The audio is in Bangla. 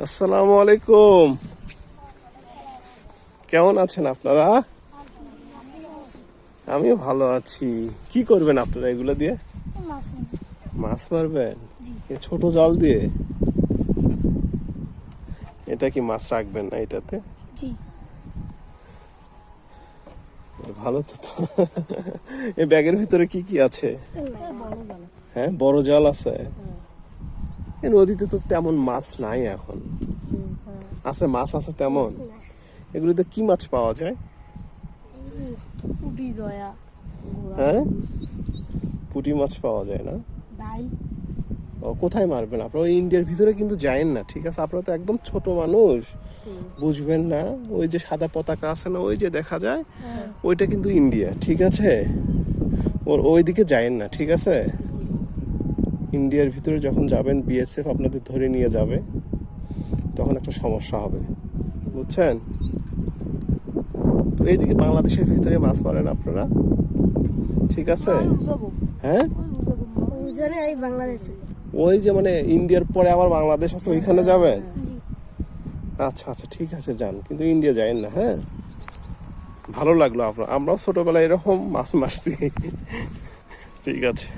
আসসালামু আলাইকুম। কেমন আছেন আপনারা? আমিও ভালো আছি। কি করবেন আপনারা এগুলো দিয়ে? মাছ মারবেন? এই ছোট জাল দিয়ে? এটা কি মাছ রাখবেন না এটাতে? ভালো তো। এই ব্যাগের ভিতরে কি কি আছে? হ্যাঁ, বড় জাল আছে। এই নদীতে তো তেমন মাছ নাই এখন। আছে, মাছ আছে তেমন? এগুলোতে কি মাছ পাওয়া যায়? হ্যাঁ, পুঁটি মাছ পাওয়া যায় না? ও, কোথায় মারবেন আপনারা? ওই ইন্ডিয়ার ভিতরে কিন্তু যায়েন না, ঠিক আছে? আপনারা তো একদম ছোট মানুষ, বুঝবেন না। ওই যে সাদা পতাকা আছে না, ওই যে দেখা যায়, ওইটা কিন্তু ইন্ডিয়া, ঠিক আছে? ওইদিকে যায়েন না, ঠিক আছে? ইন্ডিয়ার ভিতরে যখন যাবেন, বিএসএফ আপনাদের ধরে নিয়ে যাবে, তখন একটা সমস্যা হবে, বুঝছেন? তো এইদিকে বাংলাদেশের ভিতরে মাছ মারেন আপনারা, ঠিক আছে? হ্যাঁ, ওই যে মানে ইন্ডিয়ার পরে আবার বাংলাদেশ আছে, ওইখানে যাবেন? আচ্ছা আচ্ছা, ঠিক আছে, যান, কিন্তু ইন্ডিয়া যায়েন না। হ্যাঁ, ভালো লাগলো। আমরাও ছোটবেলায় এরকম মাছ মারছি। ঠিক আছে।